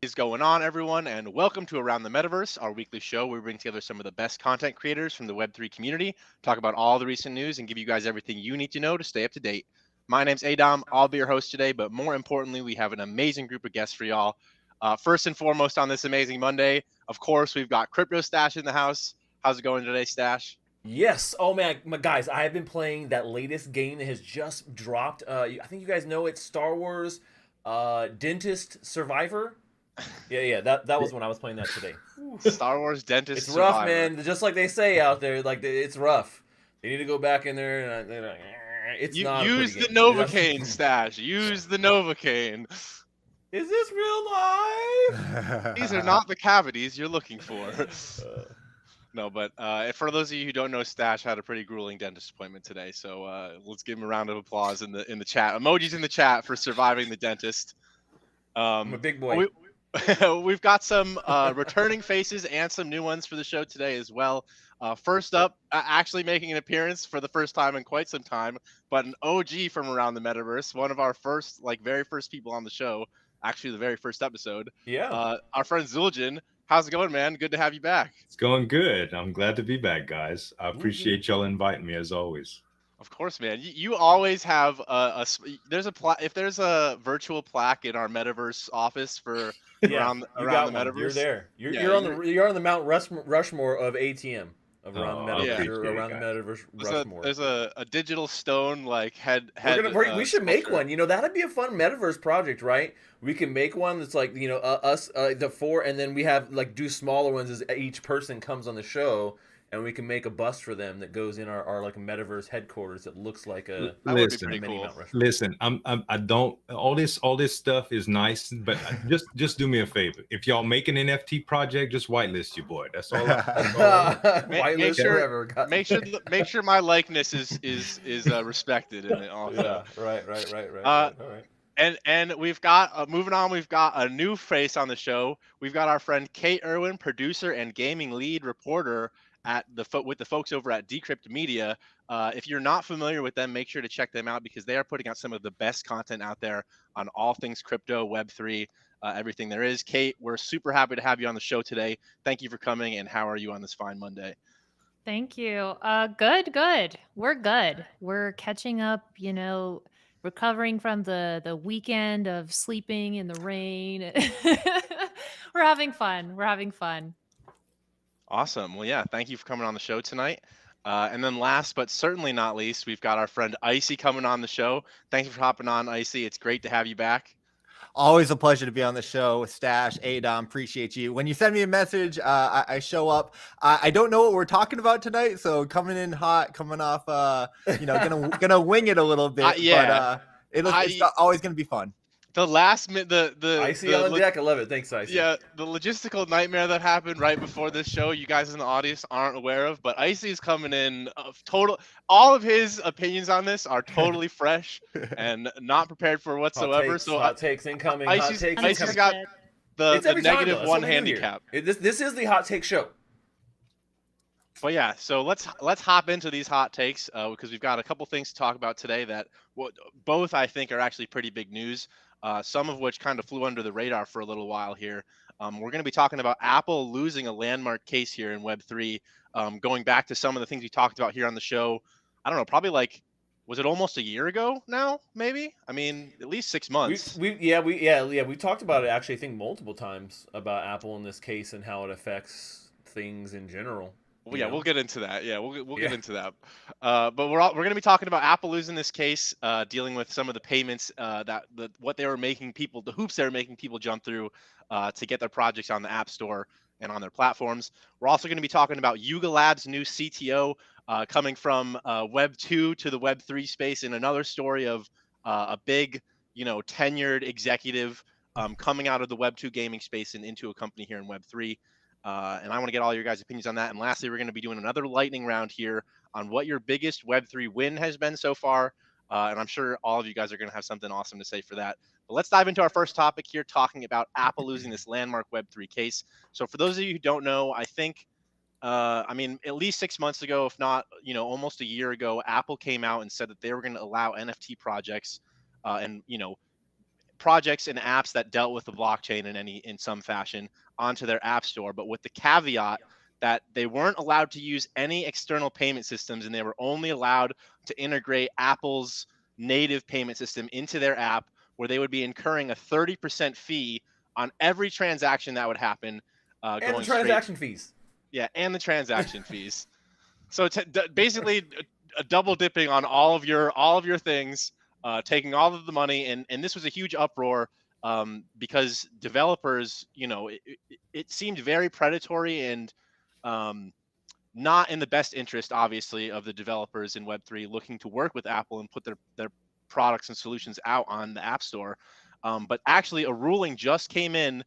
is going on, everyone? And welcome to Around the Metaverse, our weekly show where we bring together some of the best content creators from the Web3 community, talk about all the recent news, and give you guys everything you need to know to stay up to date. My name's Adam. I'll be your host today, but more importantly, we have an amazing group of guests for y'all. First and foremost, on this amazing Monday, of course, we've got CryptoStache in the house. How's it going today, Stash? Yes. Oh man, guys, I have been playing that latest game that has just dropped. I think you guys know it. Star Wars, Dentist Survivor. Yeah. That was when I was playing that today. Star Wars Dentist It's rough, Survivor. man. Just like they say out there, it's rough. They need to go back in there, and it's You not a pretty use the game. Novocaine, Stash. Use the Novocaine. Is this real life? These are not the cavities you're looking for. No, but for those of you who don't know, Stash had a pretty grueling dentist appointment today. So let's give him a round of applause in the chat. Emojis in the chat for surviving the dentist. I'm a big boy. We've got some returning faces and some new ones for the show today as well. First up, actually making an appearance for the first time in quite some time, but an OG from around the metaverse, one of our first, very first people on the show, actually the very first episode. Yeah. Our friend Zueljin. How's it going, man? Good to have you back. It's going good. I'm glad to be back, guys. I Mm-hmm. appreciate y'all inviting me as always. Of course, man. You always have if there's a virtual plaque in our metaverse office for around the metaverse. You're there. Yeah, You're on the Mount Rushmore of ATM of around the I metaverse. Yeah. You're appreciate it, around the guys. metaverse Rushmore. There's a digital stone head. We should make sculpture. one. That'd be a fun metaverse project, right? We can make one that's like us the four, and then we have do smaller ones as each person comes on the show, and we can make a bust for them that goes in our metaverse headquarters that looks like a That would be Listen, pretty mini cool. Mount Rushmore. listen. I don't. All this stuff is nice, but just do me a favor. If y'all make an NFT project, just whitelist your boy. That's all. Make sure- Whatever. Make sure my likeness is respected in it also. Yeah. Right. Uh, All right. And we've got moving on. We've got a new face on the show. We've got our friend Kate Irwin, producer and gaming lead reporter with the folks over at decryptmedia. If you're not familiar with them, make sure to check them out because they are putting out some of the best content out there on all things crypto, Web3, everything there is. Kate, we're super happy to have you on the show today. Thank you for coming. And how are you on this fine Monday? Thank you. Good. We're good. We're catching up, recovering from the weekend of sleeping in the rain. We're having fun. Awesome. Well, yeah, thank you for coming on the show tonight. And then last but certainly not least, we've got our friend Iceyyy coming on the show. Thank you for hopping on, Iceyyy. It's great to have you back. Always a pleasure to be on the show with Stash. Adam, appreciate you. When you send me a message, I show up. I don't know what we're talking about tonight, so coming in hot, coming off, gonna wing it a little bit. Yeah. But it's always gonna be fun. The last minute, Iceyyy on deck. I love it. Thanks, Iceyyy. Yeah, the logistical nightmare that happened right before this show, you guys in the audience aren't aware of, but Icey's coming in all of his opinions on this are totally fresh and not prepared for whatsoever. Hot takes incoming. Iceyy's got the It's every time, though. negative That's one what we do here. handicap. This is the hot take show. But yeah, so let's hop into these hot takes because we've got a couple things to talk about today that both I think are actually pretty big news. Some of which kind of flew under the radar for a little while here. We're going to be talking about Apple losing a landmark case here in Web3, going back to some of the things we talked about here on the show. I don't know, probably was it almost a year ago now? Maybe. I mean, at least 6 months. We talked about it actually. I think multiple times about Apple in this case and how it affects things in general. Well, yeah, we'll get into that. Yeah, we'll get into that. But we're going to be talking about Apple losing this case, dealing with some of the payments what they were making people, the hoops they were making people jump through to get their projects on the App Store and on their platforms. We're also going to be talking about Yuga Labs' new CTO coming from Web 2 to the Web 3 space, in another story of a big, tenured executive coming out of the Web 2 gaming space and into a company here in Web 3. And I want to get all your guys' opinions on that. And lastly, we're going to be doing another lightning round here on what your biggest Web3 win has been so far. And I'm sure all of you guys are going to have something awesome to say for that. But let's dive into our first topic here, talking about Apple losing this landmark Web3 case. So for those of you who don't know, I think, at least 6 months ago, if not, almost a year ago, Apple came out and said that they were going to allow NFT projects and projects and apps that dealt with the blockchain in some fashion onto their app store, but with the caveat that they weren't allowed to use any external payment systems, and they were only allowed to integrate Apple's native payment system into their app, where they would be incurring a 30% fee on every transaction that would happen. And going the transaction fees. Yeah, and the transaction fees. So basically, double dipping on all of your things, taking all of the money, and this was a huge uproar because developers, it seemed very predatory and not in the best interest, obviously, of the developers in Web3 looking to work with Apple and put their products and solutions out on the App Store. But actually, a ruling just came in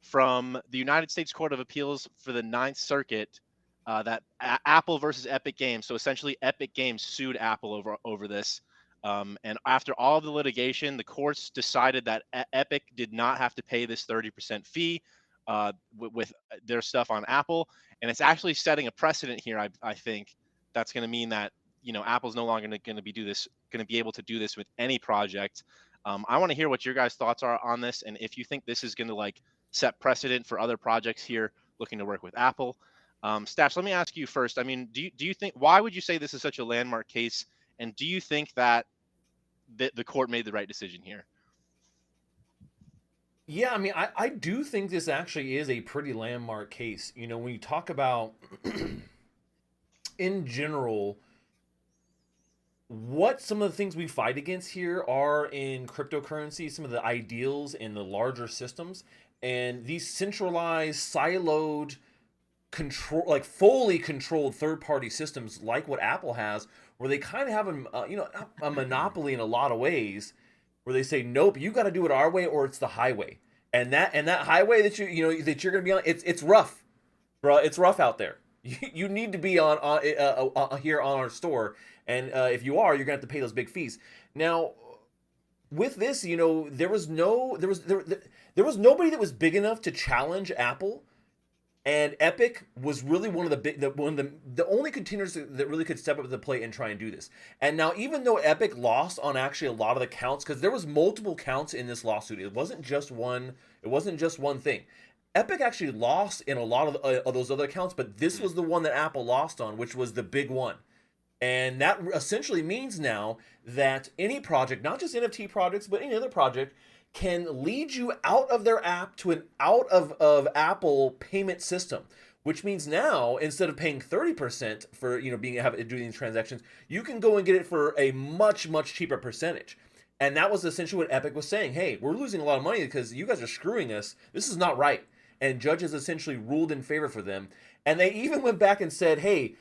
from the United States Court of Appeals for the Ninth Circuit that Apple versus Epic Games. So essentially, Epic Games sued Apple over this. And after all of the litigation, the courts decided that Epic did not have to pay this 30% fee with their stuff on Apple. And it's actually setting a precedent here, I think, that's going to mean that Apple's no longer going to be able to do this with any project. I want to hear what your guys' thoughts are on this, and if you think this is going to set precedent for other projects here looking to work with Apple. Stache, let me ask you first. I mean, do you think, why would you say this is such a landmark case, and do you think that the court made the right decision here? Yeah, I mean, I do think this actually is a pretty landmark case. When you talk about, in general, what some of the things we fight against here are in cryptocurrency, some of the ideals in the larger systems, and these centralized, siloed, fully controlled third-party systems like what Apple has, where they kind of have a monopoly in a lot of ways, where they say, nope, you got to do it our way or it's the highway. And that highway that you're going to be on, it's rough, bro. It's rough out there. You need to be on here on our store, and if you are, you're going to have to pay those big fees. Now, with this, there was nobody that was big enough to challenge Apple. And Epic was really one of the only containers that really could step up to the plate and try and do this. And now, even though Epic lost on actually a lot of the counts, because there was multiple counts in this lawsuit, it wasn't just one thing. Epic actually lost in a lot of those other accounts, but this was the one that Apple lost on, which was the big one. And that essentially means now that any project, not just NFT projects, but any other project, can lead you out of their app to an out of Apple payment system, which means now, instead of paying 30% for doing these transactions, you can go and get it for a much, much cheaper percentage. And that was essentially what Epic was saying. Hey, we're losing a lot of money because you guys are screwing us. This is not right. And judges essentially ruled in favor for them. And they even went back and said, hey,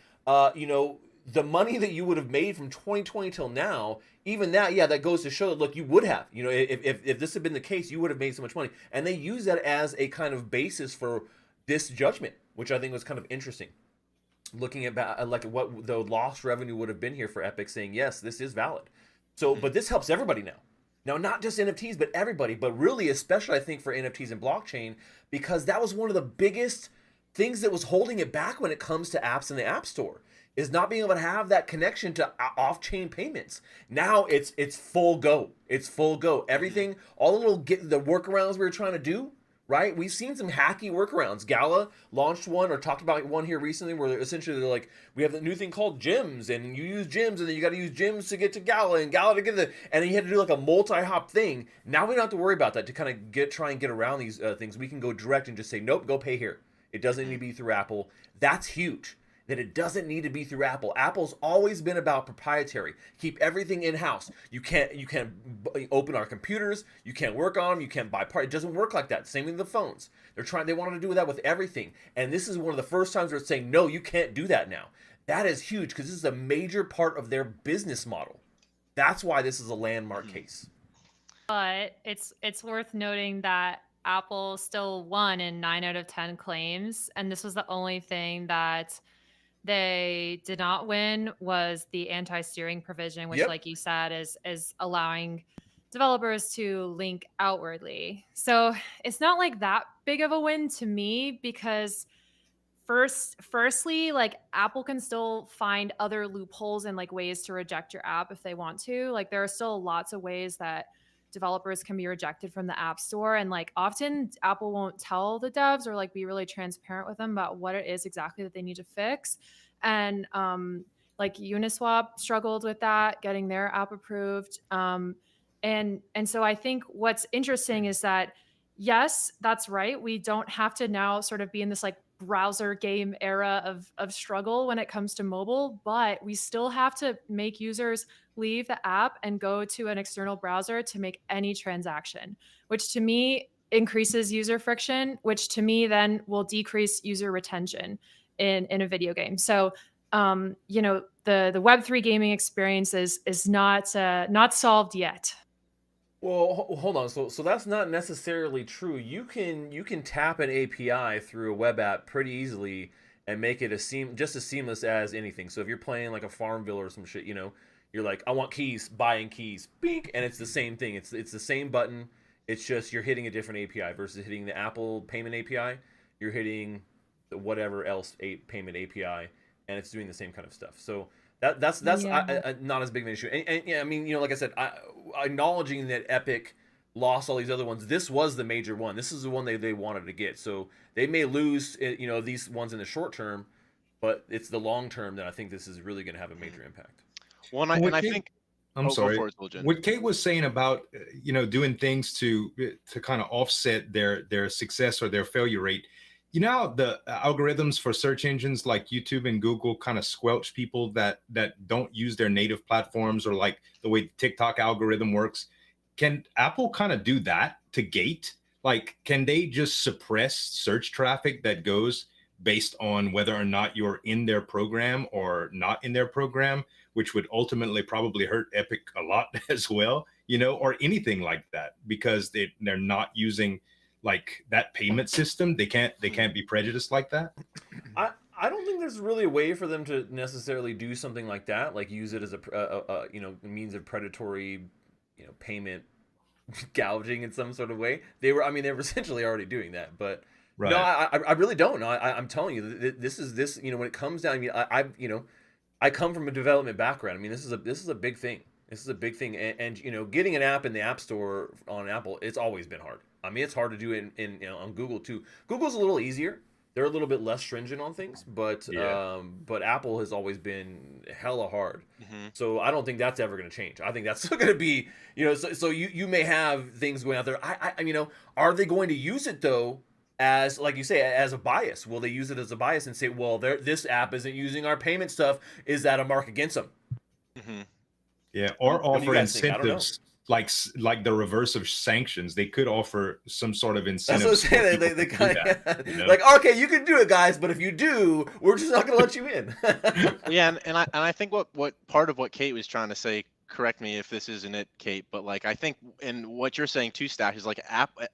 the money that you would have made from 2020 till now, even that, yeah, that goes to show that, look, you would have, if this had been the case, you would have made so much money. And they use that as a kind of basis for this judgment, which I think was kind of interesting. Looking at what the lost revenue would have been here for Epic, saying, yes, this is valid. So, but this helps everybody now. Now, not just NFTs, but everybody, but really, especially I think for NFTs and blockchain, because that was one of the biggest things that was holding it back when it comes to apps in the App Store, is not being able to have that connection to off-chain payments. Now it's full go. It's full go. Everything, all the workarounds we were trying to do, right? We've seen some hacky workarounds. Gala launched one, or talked about one here recently, where essentially they're like, we have the new thing called gems, and you use gems, and then you got to use gems to get to Gala, and Gala to get and then you had to do like a multi-hop thing. Now we don't have to worry about that to kind of try and get around these things. We can go direct and just say, nope, go pay here. It doesn't need to be through Apple. That's huge. That it doesn't need to be through Apple. Apple's always been about proprietary. Keep everything in-house. You can't open our computers. You can't work on them. You can't buy parts. It doesn't work like that. Same with the phones. They want to do that with everything. And this is one of the first times where it's saying, no, you can't do that now. That is huge, because this is a major part of their business model. That's why this is a landmark case. But it's worth noting that Apple still won in 9 out of 10 claims, and this was the only thing that they did not win was the anti-steering provision, which, like you said, is allowing developers to link outwardly. So it's not like that big of a win to me, because firstly, like, Apple can still find other loopholes and like ways to reject your app if they want to. Like, there are still lots of ways that developers can be rejected from the App Store. And like often Apple won't tell the devs or like be really transparent with them about what it is exactly that they need to fix. And like Uniswap struggled with that, getting their app approved. And so I think what's interesting is that, yes, that's right. We don't have to now sort of be in this like browser game era of struggle when it comes to mobile, but we still have to make users leave the app and go to an external browser to make any transaction, which to me increases user friction, which to me then will decrease user retention in a video game. So you know, the Web3 gaming experience is not solved yet. Well, hold on. So that's not necessarily true. You can tap an API through a web app pretty easily and make it just as seamless as anything. So if you're playing like a Farmville or some shit, you know, you're like, I want keys, buying keys, bink, and it's the same thing. It's the same button. It's just you're hitting a different API versus hitting the Apple payment API. You're hitting the whatever else payment API, and it's doing the same kind of stuff. So that's Yeah. not as big of an issue. And yeah, I mean, you know, like I said, acknowledging that Epic lost all these other ones, this was the major one. This is the one they wanted to get. So they may lose, you know, these ones in the short term, but it's the long term that I think this is really going to have a major impact. Well, and I think I'm go sorry. for it, Zueljin. What Kate was saying about you know, doing things to kind of offset their success or their failure rate. You know how the algorithms for search engines like YouTube and Google kind of squelch people that don't use their native platforms, or like the way the TikTok algorithm works. Can Apple kind of do that to gate? Like, can they just suppress search traffic that goes based on whether or not you're in their program or not in their program, which would ultimately probably hurt Epic a lot as well, you know, or anything like that, because they're not using like that payment system. They can't be prejudiced like that. I don't think there's really a way for them to necessarily do something like that, like use it as a you know, means of predatory, you know, payment gouging in some sort of way. They were essentially already doing that, but Right. no, I really don't. No, I'm telling you, this you know, when it comes down, I mean, you know, I come from a development background. I mean, this is a big thing. This is a big thing, and you know, getting an app in the App Store on Apple, it's always been hard. I mean, it's hard to do it in you know, on Google too. Google's a little easier. They're a little bit less stringent on things, but Apple has always been hella hard. Mm-hmm. So I don't think that's ever going to change. I think that's still going to be, you know, so you may have things going out there. I you know, are they going to use it though as, like you say, as a bias? Will they use it as a bias and say, well, this app isn't using our payment stuff? Is that a mark against them? Mm-hmm. Yeah, or What do you offer guys think? I don't know. incentives like the reverse of sanctions. They could offer some sort of That's incentive. what I'm saying. They kind of you know? like, okay, you can do it, guys, but if you do, we're just not going to let you in. Yeah, and I think what part of what Kate was trying to say, correct me if this isn't it, Kate, but like I think, and what you're saying too, Stash, is like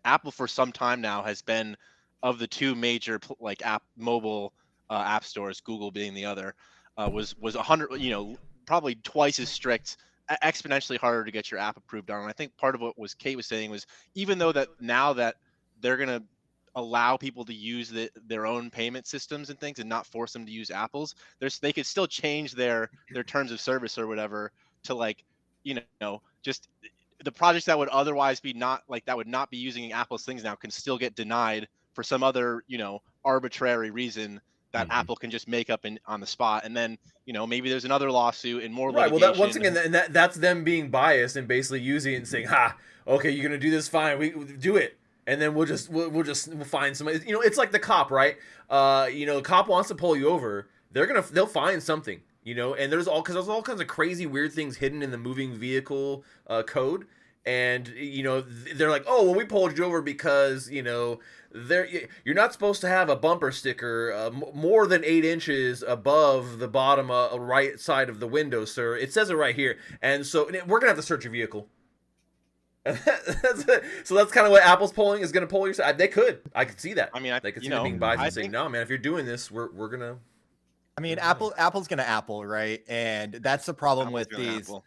Apple for some time now has been, of the two major like mobile app stores, Google being the other, was 100, you know, probably twice as strict, exponentially harder to get your app approved on. And I think part of what Kate was saying was, even though that now that they're gonna allow people to use their own payment systems and things and not force them to use Apple's, they could still change their terms of service or whatever to, like, you know, just the projects that would otherwise be not like, that would not be using Apple's things now, can still get denied for some other, you know, arbitrary reason that Apple can just make up on the spot. And then, you know, maybe there's another lawsuit and more Right. Well, litigation. that once again, that's them being biased and basically using it and saying, "Ha, okay, you're gonna do this, fine, we do it." And then we'll find somebody. You know, it's like the cop, right? You know, the cop wants to pull you over. They'll find something. You know, and there's all kinds of crazy weird things hidden in the moving vehicle code. And you know, they're like, oh, well, we pulled you over because, you know, you're not supposed to have a bumper sticker more than 8 inches above the bottom right side of the window, sir. It says it right here, and so we're gonna have to search your vehicle. So that's kind of what Apple's polling is going to poll your side. They could. I could see that. I mean, they could see you them know, being biased I and saying, think- "No, man, if you're doing this, we're gonna." I mean, Apple's gonna Apple, right? And that's the problem Apple's with gonna these. Apple.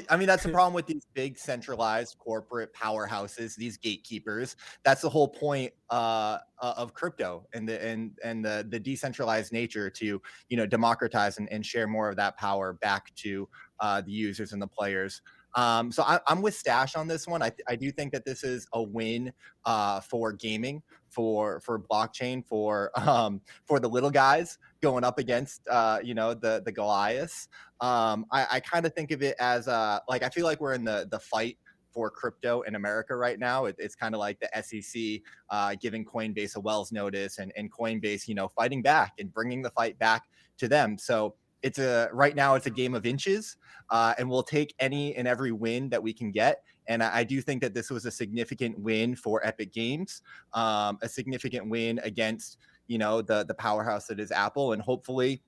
I mean, that's the problem with these big centralized corporate powerhouses, these gatekeepers. That's the whole point of crypto and the decentralized nature to, you know, democratize and share more of that power back to the users and the players. So I'm with Stash on this one. I do think that this is a win for gaming, for blockchain, for the little guys going up against the Goliaths. I kind of think of it as like, I feel like we're in the fight for crypto in America right now. It's kind of like the SEC giving Coinbase a Wells notice, and Coinbase, fighting back and bringing the fight back to them. So right now it's a game of inches, and we'll take any and every win that we can get. And I do think that this was a significant win for Epic Games, a significant win against, the powerhouse that is Apple. And hopefully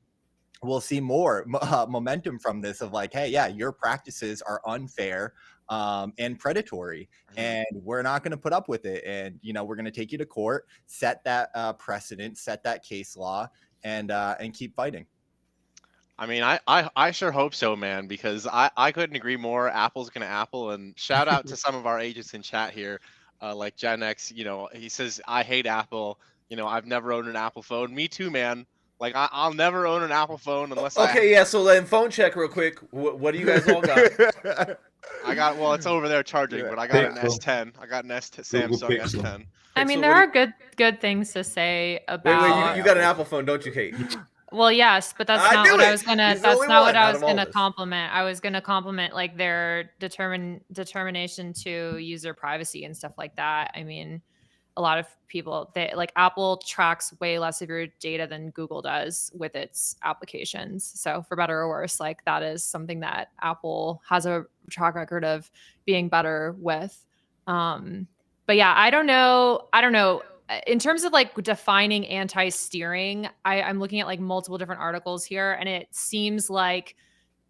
we'll see more momentum from this, of like, hey, yeah, your practices are unfair and predatory, and we're not going to put up with it. And, we're going to take you to court, set that precedent, set that case law, and keep fighting. I mean, I sure hope so, man, because I couldn't agree more. Apple's gonna Apple, and shout out to some of our agents in chat here, like Gen X. He says, I hate Apple. I've never owned an Apple phone. Me too, man. Like I'll never own an Apple phone unless yeah. So then phone check real quick. What do you guys all got? I got, well, it's over there charging, but I got an S10. I got an Samsung S10. I mean, there are good things to say about. Wait, you got an Apple phone, don't you, Kate? Well, yes, but that's not what I was gonna. That's not what I was gonna this. compliment. I was gonna compliment like their determination to use their privacy and stuff like that. I mean, a lot of people, like Apple tracks way less of your data than Google does with its applications. So for better or worse, like that is something that Apple has a track record of being better with. But yeah, I don't know. In terms of like defining anti-steering, I'm looking at like multiple different articles here, and it seems like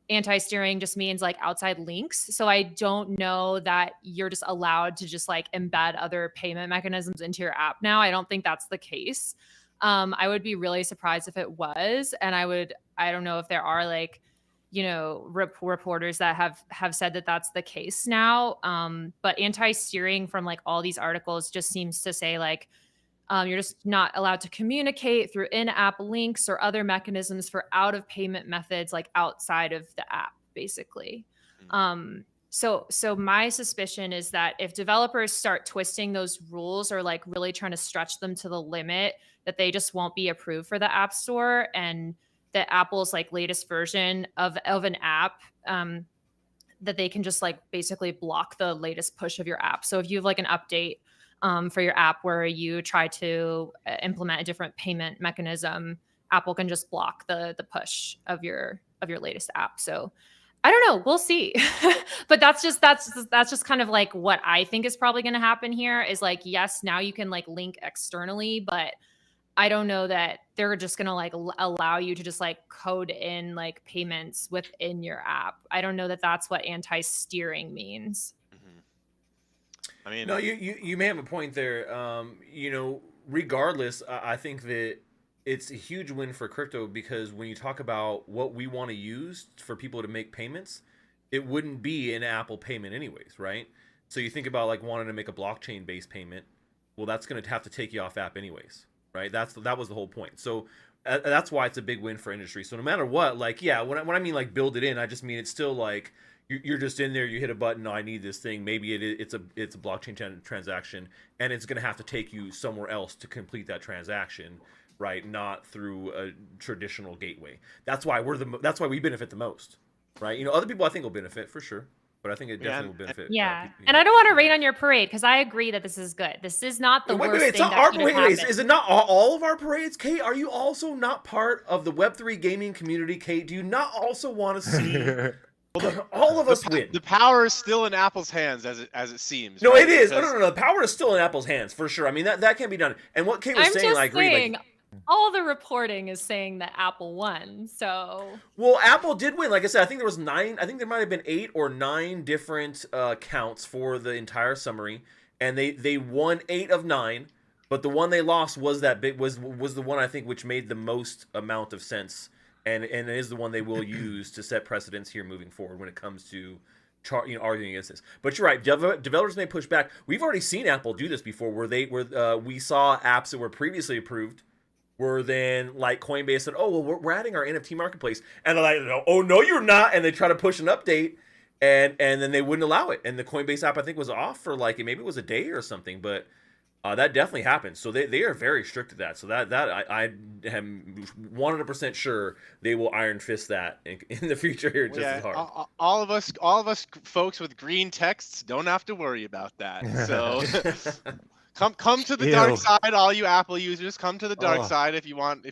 anti-steering just means like outside links. So I don't know that you're just allowed to just like embed other payment mechanisms into your app now. I don't think that's the case. I would be really surprised if it was. And I don't know if there are like, reporters that have said that that's the case now. But anti-steering from like all these articles just seems to say like, you're just not allowed to communicate through in-app links or other mechanisms for out-of-payment methods, like outside of the app, basically. So my suspicion is that if developers start twisting those rules or like really trying to stretch them to the limit, that they just won't be approved for the App Store, and that Apple's like latest version of an app, that they can just like basically block the latest push of your app. So if you have like an update for your app where you try to implement a different payment mechanism, Apple can just block the push of your latest app. So I don't know, we'll see. But that's just kind of like what I think is probably going to happen here is like, yes, now you can like link externally, but I don't know that they're just going to like allow you to just like code in like payments within your app. I don't know that that's what anti-steering means. I mean, no, you may have a point there. Regardless, I think that it's a huge win for crypto, because when you talk about what we want to use for people to make payments, it wouldn't be an Apple payment anyways, right? So you think about like wanting to make a blockchain based payment. Well, that's going to have to take you off app anyways, right? That was the whole point. So that's why it's a big win for industry. So no matter what, like, yeah, when I mean like build it in, I just mean it's still like you're just in there, you hit a button, no, I need this thing. Maybe it's a blockchain transaction, and it's going to have to take you somewhere else to complete that transaction, right? Not through a traditional gateway. That's why we benefit the most, right? Other people I think will benefit for sure, but I think it definitely will benefit. Yeah, and I don't want to rain on your parade, because I agree that this is good. This is not the worst thing that could happen. Is it not all of our parades, Kate? Are you also not part of the Web3 gaming community, Kate? Do you not also want to see all of us win? The power is still in Apple's hands, as it seems. No, right? it is. No. The power is still in Apple's hands for sure. I mean, that can be done. And what Kate was saying, I agree. All the reporting is saying that Apple won. So, well, Apple did win. Like I said, I think there was 9. I think there might have been 8 or 9 different counts for the entire summary, and they won 8 of 9. But the one they lost was was the one I think which made the most amount of sense. And it is the one they will use to set precedents here moving forward when it comes to arguing against this. But you're right, developers may push back. We've already seen Apple do this before, where we saw apps that were previously approved were then like Coinbase said, oh well, we're adding our NFT marketplace, and they're like, oh no, you're not, and they try to push an update, and then they wouldn't allow it, and the Coinbase app I think was off for like maybe it was a day or something, but that definitely happened. So they are very strict to that. So that I am 100% sure they will iron fist that in the future here just as hard. All of us folks with green texts don't have to worry about that. So come to the dark side, all you Apple users. Come to the dark side if you want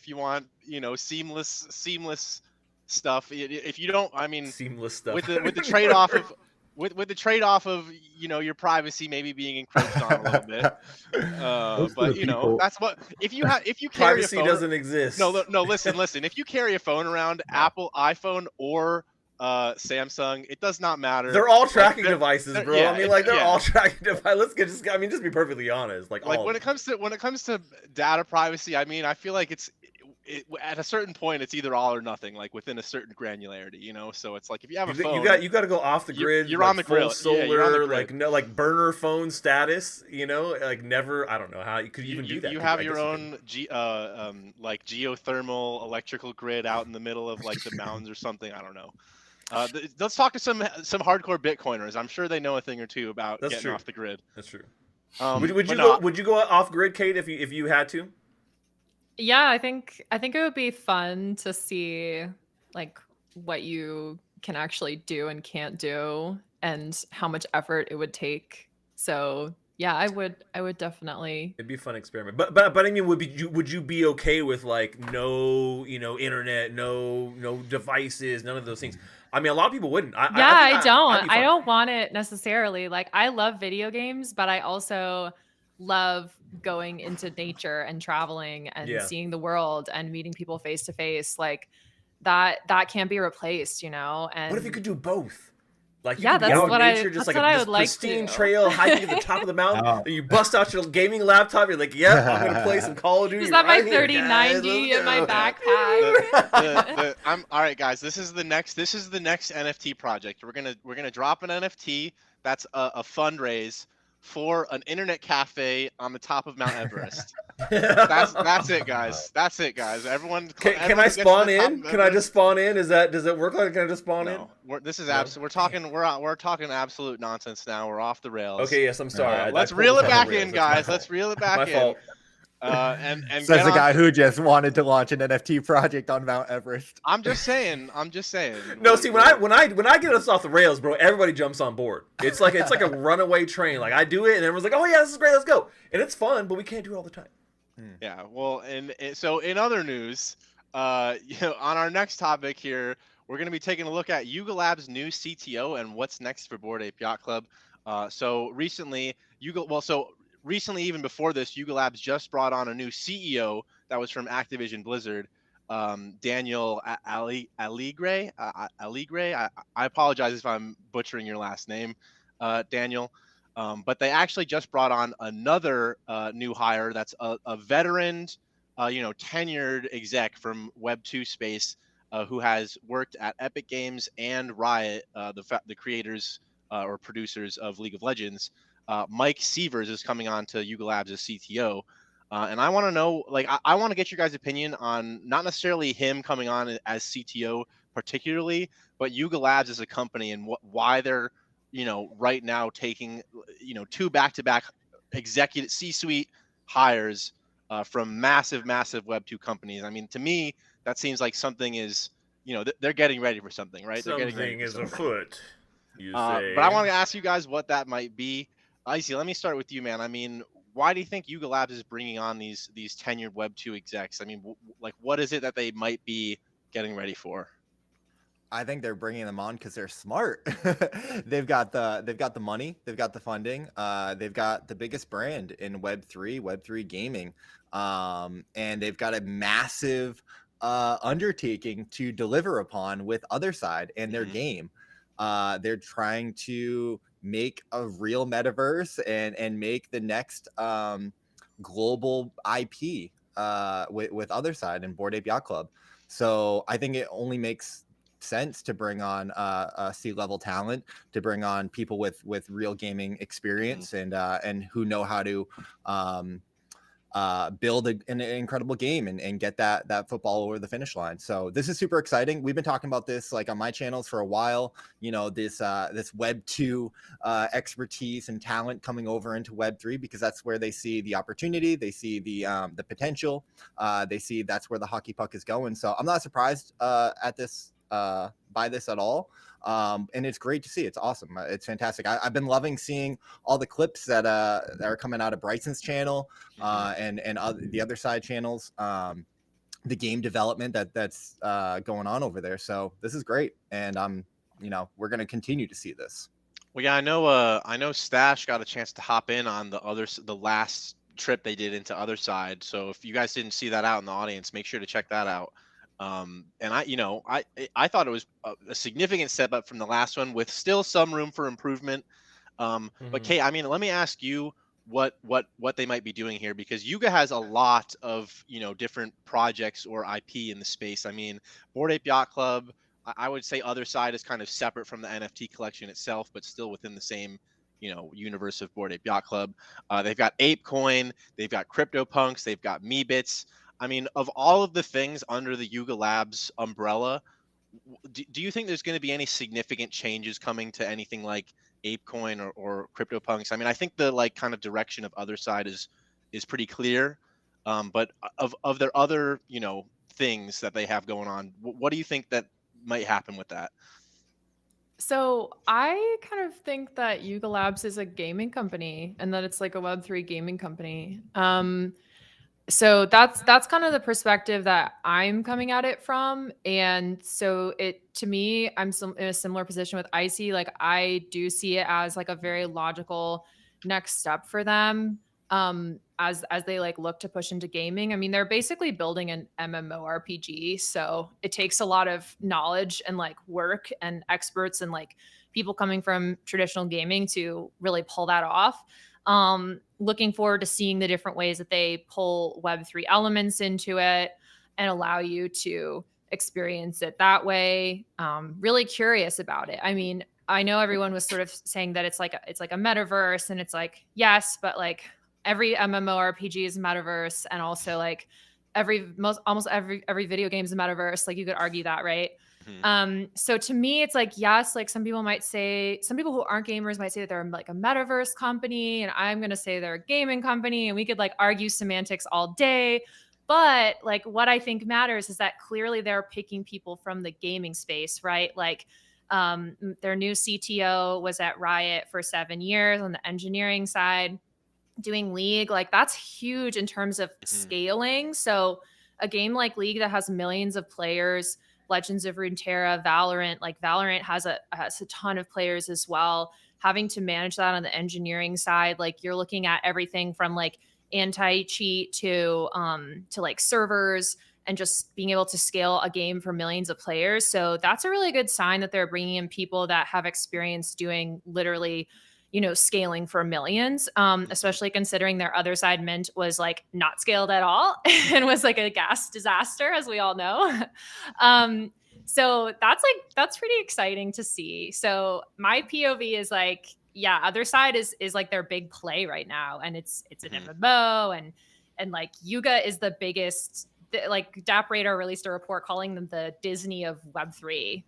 seamless stuff. If you don't, I mean, seamless stuff with the trade off of. With the trade-off of your privacy maybe being encroached on a little bit, but that's what if you carry privacy a phone, doesn't exist. No, listen. If you carry a phone around, Apple, iPhone, or Samsung, it does not matter. They're all tracking devices, bro. Yeah, I mean, like they're all tracking devices. Just be perfectly honest. Like when it comes to data privacy, I mean, I feel like at a certain point it's either all or nothing, like within a certain granularity, so it's like if you have a phone, you got to go off the grid. You're like on the grid, solar, you're on the grid. like no, like burner phone status, like never. I don't know how you could even do that. You have your own like geothermal electrical grid out in the middle of like the mountains or something. I don't know. Let's talk to some hardcore Bitcoiners. I'm sure they know a thing or two about getting off the grid. That's true. Would you go off grid, Kate, if you had to? Yeah, I think it would be fun to see like what you can actually do and can't do and how much effort it would take. So yeah, I would definitely. It'd be a fun experiment. But I mean, would you be okay with like no internet, no devices, none of those things? I mean, a lot of people wouldn't. I don't want it necessarily. Like I love video games, but I also love going into nature and traveling and seeing the world and meeting people face to face. Like that can't be replaced, And what if you could do both? Like that's what I would like pristine to. trail hiking at the top of the mountain. And you bust out your gaming laptop. You're like, yep, I'm gonna play some Call of Duty. Is that my 3090 in my backpack? All right, guys. This is the next NFT project. We're gonna drop an NFT that's a fundraise for an internet cafe on the top of Mount Everest. That's it, guys. That's it, guys. Everyone. Can I spawn in? Can I just spawn in? Does it work like? Can I just spawn in? This is absolute. We're talking absolute nonsense now. We're off the rails. Okay, yes, I'm sorry. Let's reel it back in, guys. Let's reel it back in. My fault. And says the guy who just wanted to launch an NFT project on Mount Everest. I'm just saying. No, see, when I get us off the rails, bro, everybody jumps on board. It's like a runaway train. Like I do it, and everyone's like, "Oh yeah, this is great, let's go," and it's fun, but we can't do it all the time. Yeah. Well, so in other news, on our next topic here, we're going to be taking a look at Yuga Labs' new CTO and what's next for Bored Ape Yacht Club. Recently, even before this, Yuga Labs just brought on a new CEO that was from Activision Blizzard, Daniel Aligre. I apologize if I'm butchering your last name, Daniel. But they actually just brought on another new hire that's a veteran, tenured exec from Web2 space who has worked at Epic Games and Riot, the creators or producers of League of Legends. Mike Sievers is coming on to Yuga Labs as CTO. And I want to know, I want to get your guys' opinion on not necessarily him coming on as CTO particularly, but Yuga Labs as a company and why they're, right now taking, two back-to-back executive C-suite hires from massive Web2 companies. I mean, to me, that seems like something is, they're getting ready for something, right? Something is afoot, you say. But I want to ask you guys what that might be. Iceyyy, let me start with you, man. I mean, why do you think Yuga Labs is bringing on these tenured Web2 execs? I mean, what is it that they might be getting ready for? I think they're bringing them on because they're smart. They've got the money, they've got the funding, they've got the biggest brand in Web3 gaming, and they've got a massive undertaking to deliver upon with Otherside and their game. They're trying to make a real metaverse and make the next global IP with Otherside and Bored Ape Yacht Club. So I think it only makes sense to bring on C-level talent, to bring on people with real gaming experience and who know how to build an incredible game and get that football over the finish line. So this is super exciting. We've been talking about this like on my channels for a while, you know, this Web 2 expertise and talent coming over into Web 3, because that's where they see the opportunity, they see the potential, they see that's where the hockey puck is going. So I'm not surprised by this at all. And it's great to see. It's awesome. It's fantastic. I've been loving seeing all the clips that are coming out of Bryson's channel and the other side channels, the game development that's going on over there. So this is great. And you know, we're going to continue to see this. Well, yeah, I know Stash got a chance to hop in on the last trip they did into Other Side. So if you guys didn't see that out in the audience, make sure to check that out. And I thought it was a significant step up from the last one, with still some room for improvement. But Kate, I mean, let me ask you what they might be doing here, because Yuga has a lot of, you know, different projects or IP in the space. I mean, Bored Ape Yacht Club, I would say Other Side is kind of separate from the NFT collection itself, but still within the same, you know, universe of Bored Ape Yacht Club. They've got ApeCoin, they've got CryptoPunks, they've got MeBits. I mean, of all of the things under the Yuga Labs umbrella, do you think there's going to be any significant changes coming to anything like ApeCoin or CryptoPunks? I mean, I think the like kind of direction of Other Side is pretty clear. But of their other, you know, things that they have going on, what do you think that might happen with that? So I kind of think that Yuga Labs is a gaming company and that it's like a Web3 gaming company. So that's kind of the perspective that I'm coming at it from. And so it, to me, I'm in a similar position with Iceyyy. Like I do see it as like a very logical next step for them. As they like look to push into gaming. I mean, they're basically building an MMORPG. So it takes a lot of knowledge and like work and experts and like people coming from traditional gaming to really pull that off. Looking forward to seeing the different ways that they pull Web3 elements into it and allow you to experience it that way. Really curious about it. I mean, I know everyone was sort of saying that it's like a metaverse, and it's like, yes, but like every MMORPG is a metaverse, and also like almost every video game is a metaverse. Like you could argue that, right? So to me, it's like, yes, like some people who aren't gamers might say that they're like a metaverse company, and I'm going to say they're a gaming company, and we could like argue semantics all day. But like what I think matters is that clearly they're picking people from the gaming space, right? Like their new CTO was at Riot for 7 years on the engineering side, doing League. Like that's huge in terms of scaling. So a game like League that has millions of players, Legends of Runeterra, Valorant, like Valorant has a ton of players as well. Having to manage that on the engineering side, like you're looking at everything from like anti-cheat to like servers, and just being able to scale a game for millions of players. So that's a really good sign that they're bringing in people that have experience doing literally, you know, scaling for millions, especially considering their Other Side mint was like not scaled at all and was like a gas disaster, as we all know. So that's pretty exciting to see. So my POV is like, yeah, Other Side is like their big play right now, and it's an MMO, and like Yuga is the biggest. Like DAP Radar released a report calling them the Disney of Web3,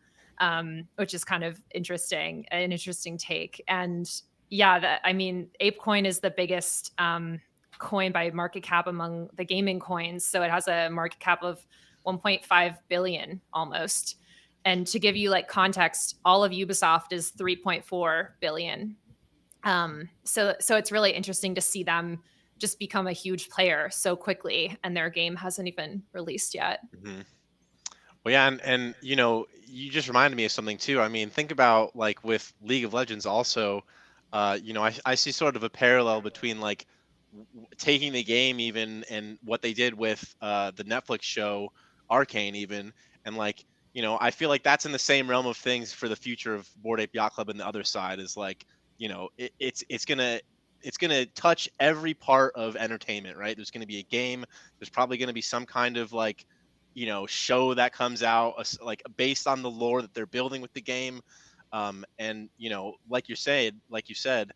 which is kind of an interesting take. And yeah, I mean, ApeCoin is the biggest coin by market cap among the gaming coins. So it has a market cap of 1.5 billion almost. And to give you like context, all of Ubisoft is 3.4 billion. So it's really interesting to see them just become a huge player so quickly, and their game hasn't even released yet. Well, yeah, and you know, you just reminded me of something too. I mean, think about like with League of Legends also, you know, I see sort of a parallel between like taking the game even and what they did with the Netflix show Arcane even, and like, you know, I feel like that's in the same realm of things for the future of Bored Ape Yacht Club. And the Other Side is like, you know, it's gonna touch every part of entertainment, right? There's gonna be a game. There's probably gonna be some kind of like, you know, show that comes out like based on the lore that they're building with the game. And you know, like you said,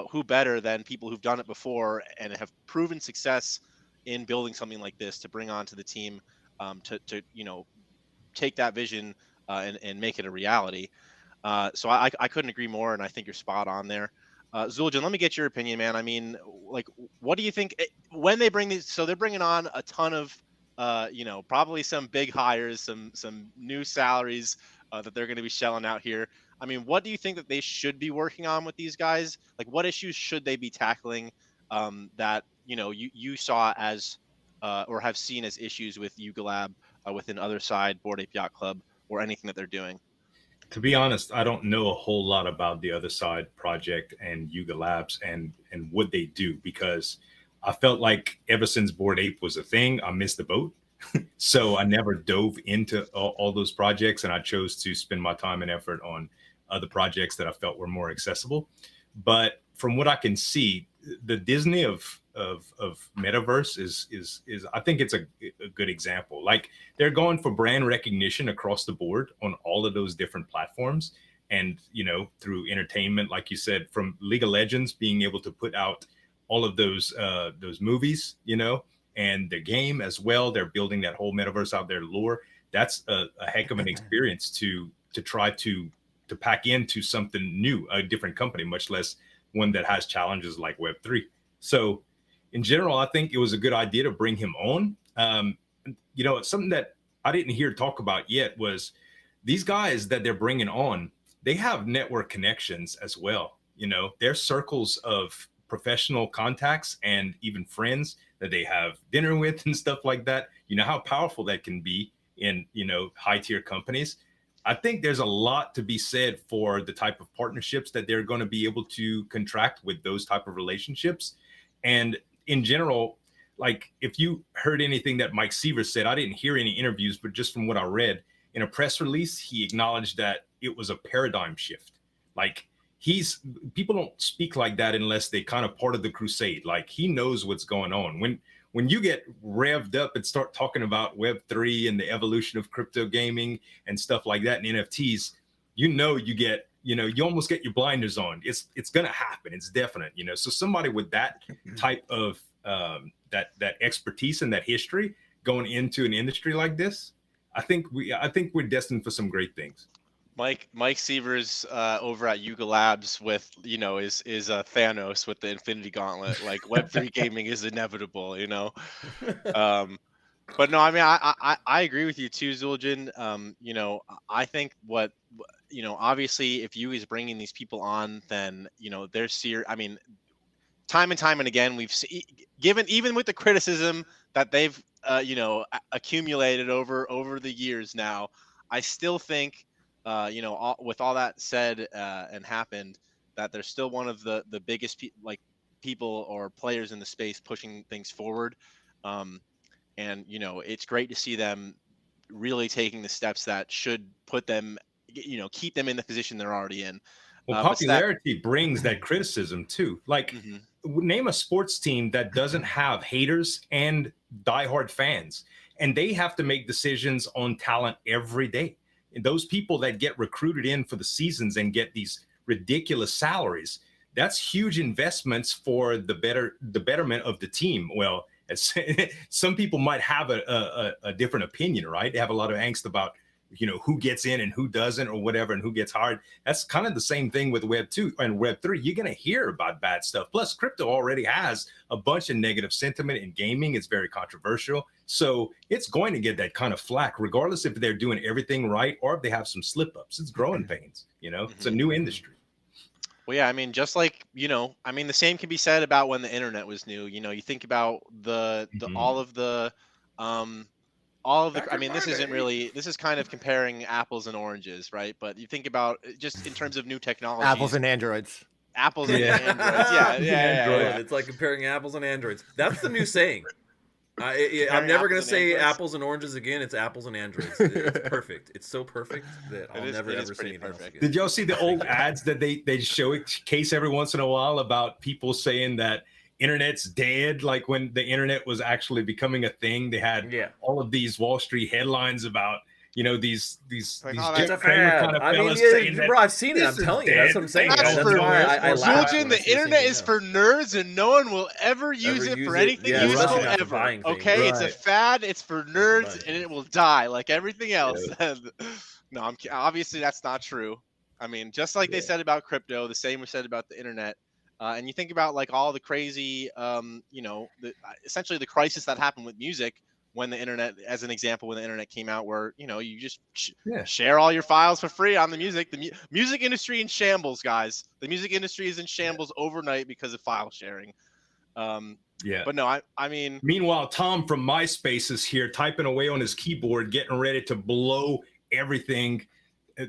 who better than people who've done it before and have proven success in building something like this to bring onto the team, to take that vision and make it a reality. So I couldn't agree more, and I think you're spot on there. Zueljin, let me get your opinion, man. I mean, like, what do you think when they bring these? So they're bringing on a ton of, probably some big hires, some new salaries that they're going to be shelling out here. I mean, what do you think that they should be working on with these guys? Like, what issues should they be tackling that you saw as or have seen as issues with Yuga Lab within Other Side, Bored Ape Yacht Club, or anything that they're doing? To be honest, I don't know a whole lot about the Other Side project and Yuga Labs and what they do, because I felt like ever since Bored Ape was a thing, I missed the boat. So I never dove into all those projects, and I chose to spend my time and effort on other projects that I felt were more accessible. But from what I can see, the Disney of metaverse is I think it's a good example. Like, they're going for brand recognition across the board on all of those different platforms, and through entertainment, like you said, from League of Legends being able to put out all of those movies, and the game as well. They're building that whole metaverse out there, lore. That's a heck of an experience to try to pack into something new, a different company, much less one that has challenges like Web3. So in general, I think it was a good idea to bring him on. Something that I didn't hear talk about yet was these guys that they're bringing on, they have network connections as well. Their circles of professional contacts and even friends that they have dinner with and stuff like that. How powerful that can be in, high tier companies. I think there's a lot to be said for the type of partnerships that they're going to be able to contract with those type of relationships. And in general, like, if you heard anything that Mike Sievers said, I didn't hear any interviews, but just from what I read in a press release, he acknowledged that it was a paradigm shift. Like, people don't speak like that unless they kind of part of the crusade. Like, he knows what's going on. When you get revved up and start talking about Web3 and the evolution of crypto gaming and stuff like that and NFTs, you almost get your blinders on. It's going to happen. It's definite, so somebody with that type of that expertise and that history going into an industry like this, I think we're destined for some great things. Mike Sievers over at Yuga Labs with is Thanos with the Infinity Gauntlet. Like, Web3 gaming is inevitable, But no, I mean, I agree with you too, Zueljin. I think obviously if Yuga is bringing these people on, then they're serious. I mean, time and time and again, we've seen, even with the criticism that they've accumulated over the years now, I still think. With all that said and happened, that they're still one of the biggest people or players in the space pushing things forward. And it's great to see them really taking the steps that should put them, keep them in the position they're already in. Well, popularity brings that criticism too. Like, name a sports team that doesn't have haters and diehard fans, and they have to make decisions on talent every day. And those people that get recruited in for the seasons and get these ridiculous salaries, that's huge investments for the betterment of the team. Well, some people might have a different opinion, right? They have a lot of angst about who gets in and who doesn't or whatever, and who gets hired. That's kind of the same thing with Web 2 and Web 3. You're going to hear about bad stuff. Plus, crypto already has a bunch of negative sentiment in gaming. It's very controversial. So it's going to get that kind of flack, regardless if they're doing everything right or if they have some slip ups. It's growing pains, It's a new industry. Well, yeah, I mean, just like, the same can be said about when the internet was new. You think about all of the I mean, this is kind of comparing apples and oranges, right? But you think about just in terms of new technology. Apples and Androids. Apples and Androids. Yeah. It's like comparing apples and Androids. That's the new saying. I'm never going to say apples and oranges again. It's apples and androids. It's perfect. It's so perfect that I'll never ever say anything else again. Did y'all see the old ads that they show case every once in a while about people saying that internet's dead? Like, when the internet was actually becoming a thing, they had all of these Wall Street headlines about you know, these Like, these oh, Jeff that's Kramer fab. kind of I mean, fellas yeah, saying that bro, I've seen it. I'm this is telling you. That's dead. what I'm saying. That's That's for why I laugh. Zueljin, when I the see the same internet thing is now. for nerds, and no one will ever use it for anything yeah, useful especially not for ever. buying things. Okay, it's a Right. fad. It's for for nerds, buying and it things. will die like everything else. Yeah. And no, obviously that's not true. I mean, just like they Yeah. said about crypto, the same was said about the internet. And you think about like all the crazy, you know, essentially the crisis that happened with music when the internet, as an example, when the internet came out, where you know you just Yeah. share all your files for free on the music. The music industry in shambles, guys. The music industry is in shambles overnight because of file sharing. Yeah. But no, I mean, Meanwhile, Tom from MySpace is here typing away on his keyboard, getting ready to blow everything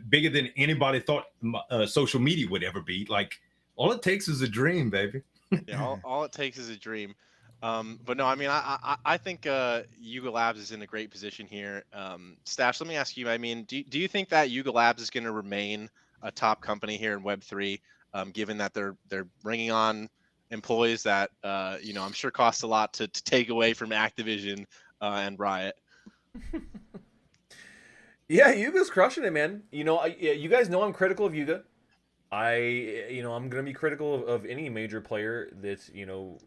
bigger than anybody thought social media would ever be. Like, all it takes is a dream, baby. yeah, all it takes is a dream. But no, I mean, I think Yuga Labs is in a great position here. Stash, let me ask you. I mean, do you think that Yuga Labs is going to remain a top company here in Web3, given that they're bringing on employees that you know, I'm sure cost a lot to take away from Activision and Riot? Yeah, Yuga's crushing it, man. You know, you guys know I'm critical of Yuga. You know, I'm gonna be critical of any major player that's, you know,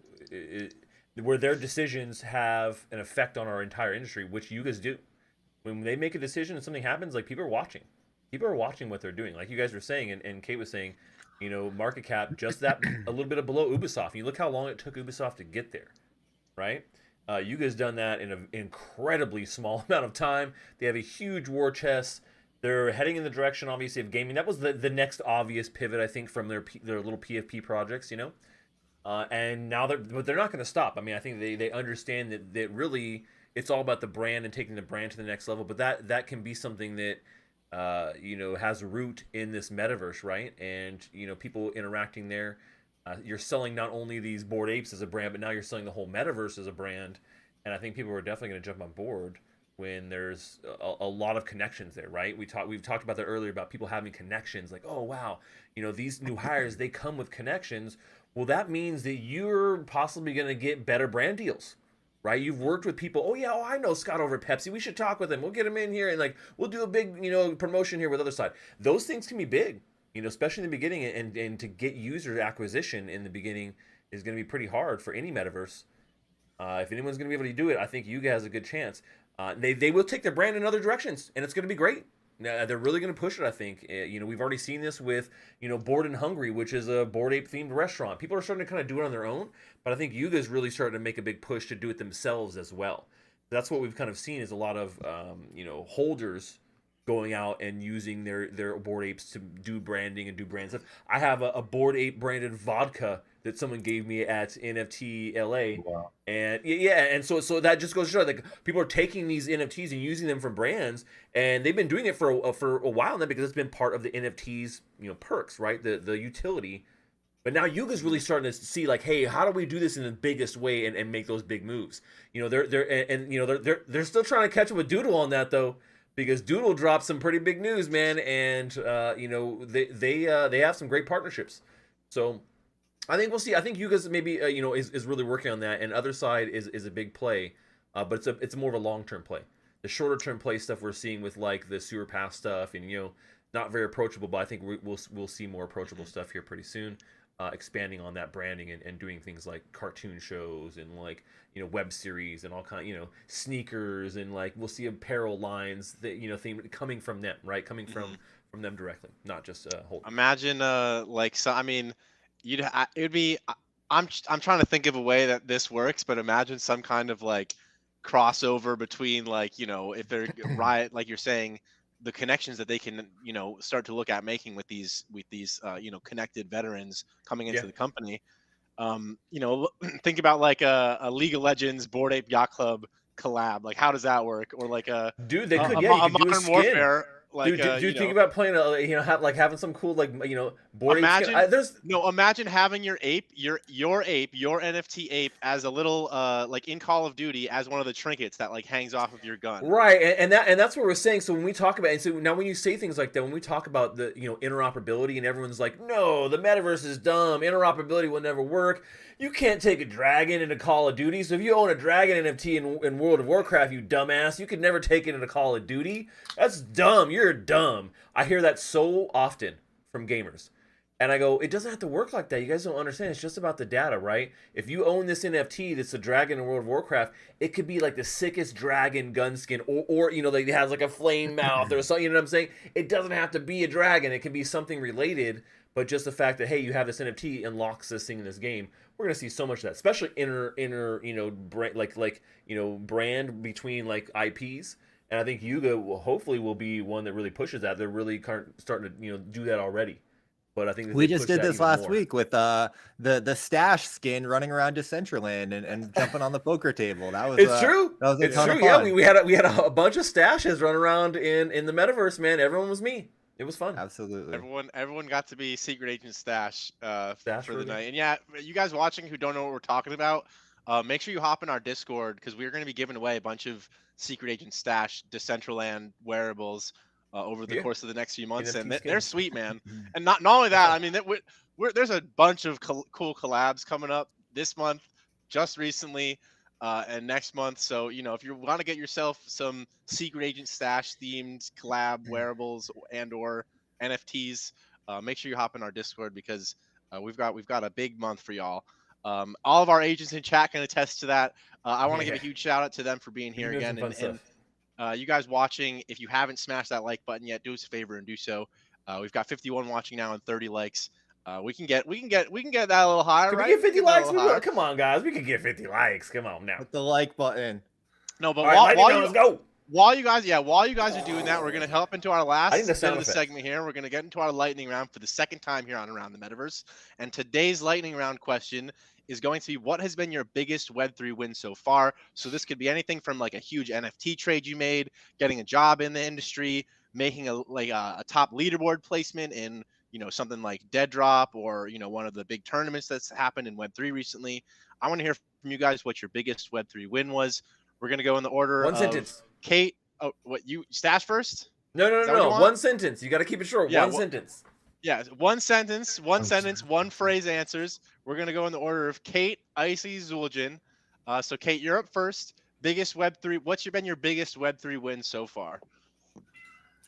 where their decisions have an effect on our entire industry, which Yugas do. When they make a decision and something happens, like people are watching. People are watching what they're doing. Like you guys were saying, and Kate was saying, you know, market cap just that a little bit below Ubisoft. And you look how long it took Ubisoft to get there, right? Yuga's done that in an incredibly small amount of time. They have a huge war chest. They're heading in the direction, obviously, of gaming. That was the next obvious pivot, I think, from their little PFP projects, you know. And now they're not going to stop. I mean, I think they understand that really it's all about the brand and taking the brand to the next level. But that can be something that you know, has a root in this metaverse, right? And you know, people interacting there. You're selling not only these Bored Apes as a brand, but now you're selling the whole metaverse as a brand. And I think people are definitely going to jump on board when there's a lot of connections there, right? We've talked about that earlier about people having connections. Like, oh wow, you know, these new hires, they come with connections. Well, that means that you're possibly going to get better brand deals, right? You've worked with people. Oh yeah, I know Scott over at Pepsi. We should talk with him. We'll get him in here and like we'll do a big, you know, promotion here with other side. Those things can be big. You know, especially in the beginning, and to get user acquisition in the beginning is going to be pretty hard for any metaverse. If anyone's going to be able to do it, I think Yuga has a good chance. They will take their brand in other directions, and it's going to be great. They're really going to push it, I think. You know, we've already seen this with, you know, Bored and Hungry, which is a Bored Ape themed restaurant. People are starting to kind of do it on their own, but I think Yuga's really starting to make a big push to do it themselves as well. That's what we've kind of seen is a lot of, you know, holders going out and using their Bored Apes to do branding and do brand stuff. I have a Bored Ape branded vodka that someone gave me at NFT LA. Wow. And yeah, and so that just goes to show, like, people are taking these NFTs and using them for brands, and they've been doing it for a while now because it's been part of the NFTs, you know, perks, right? The utility. But now Yuga's really starting to see, like, hey, how do we do this in the biggest way and make those big moves? You know, they're still trying to catch up with Doodle on that though, because Doodle dropped some pretty big news, man, and you know, they have some great partnerships. So I think we'll see. I think Yuga's maybe you know, is really working on that, and Other Side is a big play, but it's more of a long-term play. The shorter-term play stuff we're seeing with like the sewer pass stuff, and you know, not very approachable, but I think we'll see more approachable stuff here pretty soon. Expanding on that branding and doing things like cartoon shows and, like, you know, web series and all kind, you know, sneakers, and like we'll see apparel lines that, you know, coming from them, right? Coming from them directly, not just holding. Imagine like, so I mean, it would be, I'm trying to think of a way that this works, but imagine some kind of like crossover between, like, you know, if they're Riot, like you're saying, the connections that they can, you know, start to look at making with these you know, connected veterans coming into the company. You know, think about like a League of Legends Bored Ape Yacht Club collab. Like, how does that work? Or like Dude, they could, a yeah, you could do a Modern skin. Warfare, Like, dude, do you think about playing having some cool board imagine skin? imagine having your ape, your NFT ape as a little like in Call of Duty as one of the trinkets that like hangs off of your gun. Right, and that's what we're saying. So when we talk about, and so now when you say things like that, when we talk about the interoperability, and everyone's like, no, the metaverse is dumb, interoperability will never work. You can't take a dragon into Call of Duty. So if you own a dragon NFT in World of Warcraft, you dumbass, you could never take it into Call of Duty. That's dumb. You're dumb. I hear that so often from gamers. And I go, it doesn't have to work like that. You guys don't understand. It's just about the data, right? If you own this NFT that's a dragon in World of Warcraft, it could be like the sickest dragon gun skin, or like it has like a flame mouth or something. You know what I'm saying? It doesn't have to be a dragon. It can be something related, but just the fact that, hey, you have this NFT unlocks this thing in this game. We're gonna see so much of that, especially inner brand between like IPs. And I think Yuga will be one that really pushes that. They're really starting to do that already. But I think we just did this last week with the Stache skin running around Decentraland and jumping on the poker table. That was true. That was a ton of fun. Yeah, we had a bunch of Stashes running around in the metaverse, man. Everyone was me. It was fun. Absolutely. Everyone got to be Secret Agent Stache for the night. And yeah, you guys watching who don't know what we're talking about, make sure you hop in our Discord because we're going to be giving away a bunch of Secret Agent Stache Decentraland wearables over the course of the next few months, and they're sweet, man. And not only that, I mean, there's a bunch of cool collabs coming up this month, just recently, and next month. So if you want to get yourself some Secret Agent Stache themed collab wearables and/or NFTs, make sure you hop in our Discord because we've got a big month for y'all. All of our agents in chat can attest to that. I want to give a huge shout out to them for being here again, and you guys watching, if you haven't smashed that like button yet, do us a favor and do so. We've got 51 watching now and 30 likes. We can get that a little higher. Can right? we get 50 likes? Come on, guys, we can get 50 likes. Come on now. With the like button. No, but let's go. While you guys are doing that, we're gonna help into our last bit of the segment here. We're gonna get into our lightning round for the second time here on Around the Metaverse. And today's lightning round question is going to be, what has been your biggest Web3 win so far? So this could be anything from like a huge NFT trade you made, getting a job in the industry, making a top leaderboard placement in something like Dead Drop, or one of the big tournaments that's happened in Web3 recently. I want to hear from you guys what your biggest Web3 win was. We're gonna go in the order. One sentence. Kate, you Stache first? No. One sentence. You got to keep it short. Yeah, one sentence. Yeah, one sentence, one phrase answers. We're gonna go in the order of Kate, Iceyyy, Zueljin. So Kate, you're up first. Biggest Web3. What's been your biggest Web3 win so far?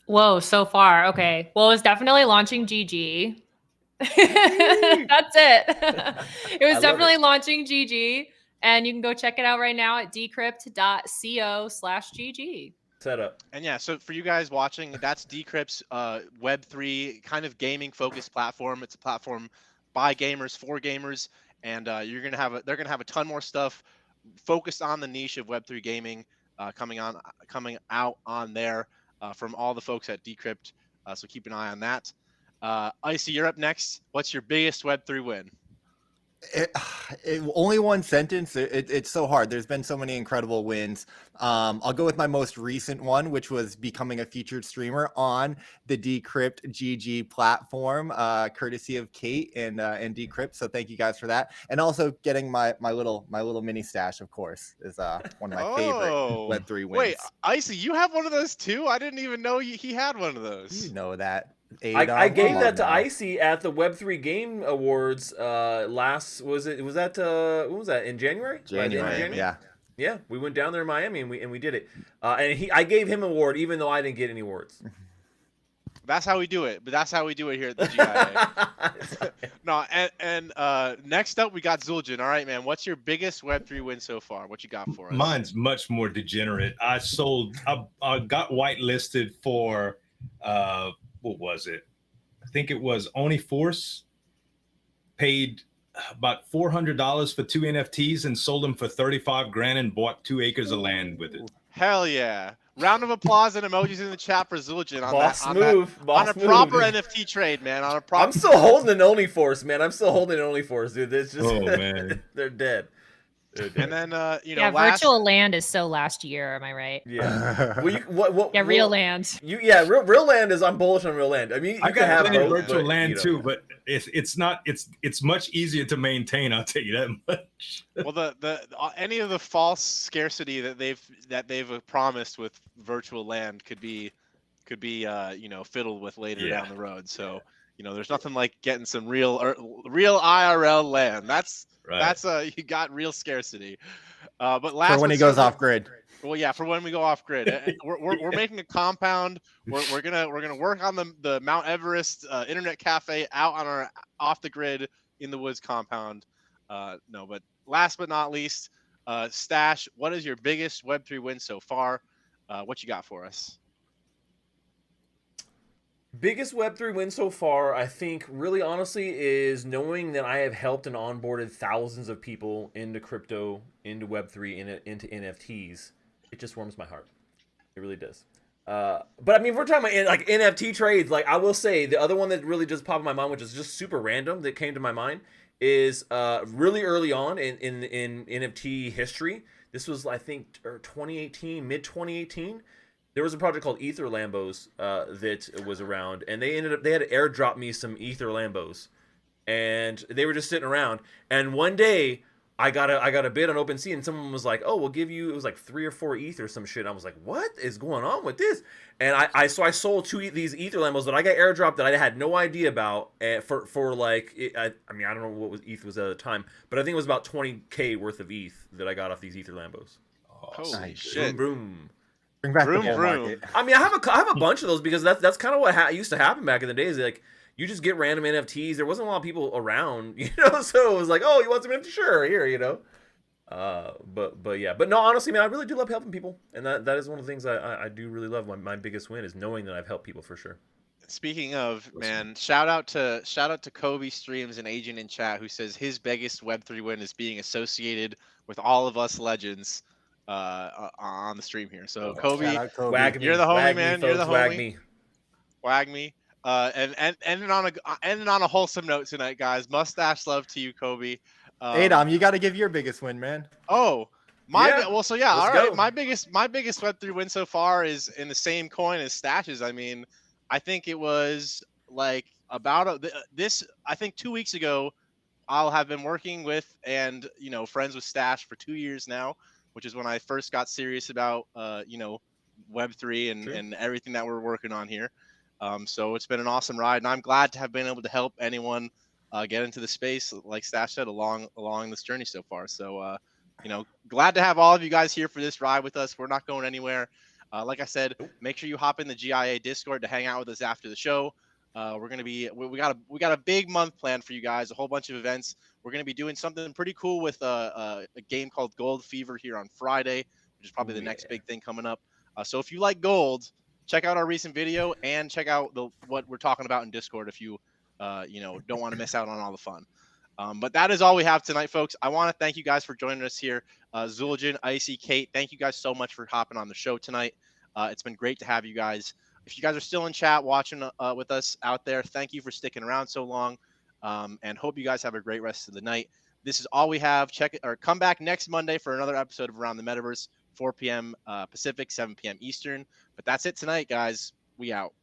Whoa, so far. Okay. Well, it's definitely launching GG. That's it. It was definitely launching GG, and you can go check it out right now at decrypt.co/GG. Setup. And yeah, so for you guys watching, that's Decrypt's Web3 kind of gaming focused platform. It's a platform by gamers for gamers, and they're gonna have a ton more stuff focused on the niche of Web3 gaming coming out on there from all the folks at Decrypt. So keep an eye on that. Iceyyy, you're up next. What's your biggest Web3 win? Only one sentence. It's so hard. There's been so many incredible wins. I'll go with my most recent one, which was becoming a featured streamer on the Decrypt GG platform, courtesy of Kate and Decrypt. So thank you guys for that. And also getting my little mini stash, of course, is one of my favorite Web3 wins. Wait, Iceyyy, you have one of those too? I didn't even know he had one of those. You know that. I gave that to Iceyyy at the Web3 Game Awards last when was that in January? January. Yeah, we went down there in Miami and we did it. And I gave him an award even though I didn't get any awards. That's how we do it. But that's how we do it here at the GIA. No, and next up we got Zueljin. All right, man. What's your biggest Web3 win so far? What you got for us? Mine's much more degenerate. I got whitelisted for what was it? I think it was OnlyForce. Paid about $400 for 2 NFTs and sold them for 35 grand and bought 2 acres of land with it. Hell yeah. Round of applause and emojis in the chat for Zueljin on on a proper NFT trade, man. I'm still holding an OnlyForce, man. Dude. It's just, oh man, they're dead. And then you know, Yeah, last virtual land is so last year. Am I right? Yeah. Well, what? Yeah, real land. Real land is. I'm bullish on real land. I mean, I you can got have plenty of both, virtual but, land you know. too, but it's much easier to maintain. I'll tell you that much. well, the any of the false scarcity that they've promised with virtual land could be you know, fiddled with later Yeah. down the road. So you know, there's nothing like getting some real IRL land. That's Right. you got real scarcity. But For last when but he goes certainly- off grid. Well, yeah, for when we go off grid, we're making a compound. We're gonna work on the Mount Everest internet cafe out on our off the grid in the woods compound. No, but last but not least, Stash, what is your biggest Web3 win so far? What you got for us? Biggest Web3 win so far, I think, really honestly, is knowing that I have helped and onboarded thousands of people into crypto, into Web3, into NFTs. It just warms my heart. It really does. But I mean, if we're talking about like NFT trades, like I will say, the other one that really just popped in my mind, which is just super random, that came to my mind, is really early on in NFT history. This was, I think, 2018, mid 2018. There was a project called Ether Lambos that was around, and they had to airdrop me some Ether Lambos, and they were just sitting around. And one day, I got a bid on OpenSea, and someone was like, "Oh, we'll give you," it was like 3 or 4 ETH or some shit. And I was like, "What is going on with this?" And I sold these Ether Lambos that I got airdropped that I had no idea about for like I mean, I don't know what was ETH was at the time, but I think it was about 20K worth of ETH that I got off these Ether Lambos. Holy shit! Boom. Bring back Vroom, the bull vroom. market. I mean, I have a bunch of those because that's kind of what used to happen back in the days. Like, you just get random NFTs. There wasn't a lot of people around, you know. So it was like, oh, you want some NFT? Sure, here, you know. But yeah, but no, honestly, man, I really do love helping people, and that is one of the things I do really love. My biggest win is knowing that I've helped people for sure. Speaking of, man, shout out to Kobe Streams, an agent in chat, who says his biggest Web3 win is being associated with all of us legends on the stream here. So Kobe, Shout out Kobe. Wag me, you're the homie, wag man. Me, You're the folks, wag homie. me. Wag me. And ending on a wholesome note tonight, guys. Mustache love to you, Kobe. Adam, you got to give your biggest win, man. Oh, Yeah, well, so yeah, let's all right. go. My biggest Web3 win so far is in the same coin as Stash's. I mean, I think it was like about this. I think 2 weeks ago, I'll have been working with and friends with Stash for 2 years now, which is when I first got serious about Web3 and everything that we're working on here. So it's been an awesome ride, and I'm glad to have been able to help anyone get into the space, like Stash said, along this journey so far. So glad to have all of you guys here for this ride with us. We're not going anywhere. Like I said, make sure you hop in the GIA Discord to hang out with us after the show. We're gonna be we got a big month planned for you guys, a whole bunch of events. We're gonna be doing something pretty cool with a game called Gold Fever here on Friday, which is probably the next big thing coming up. So if you like gold, check out our recent video and check out what we're talking about in Discord if you don't want to miss out on all the fun. But that is all we have tonight, folks. I want to thank you guys for joining us here. Zueljin, Iceyyy, Kate, thank you guys so much for hopping on the show tonight. It's been great to have you guys. If you guys are still in chat watching with us out there, thank you for sticking around so long, and hope you guys have a great rest of the night. This is all we have. Check it or come back next Monday for another episode of Around the Metaverse, 4 p.m. Pacific, 7 p.m. Eastern. But that's it tonight, guys. We out.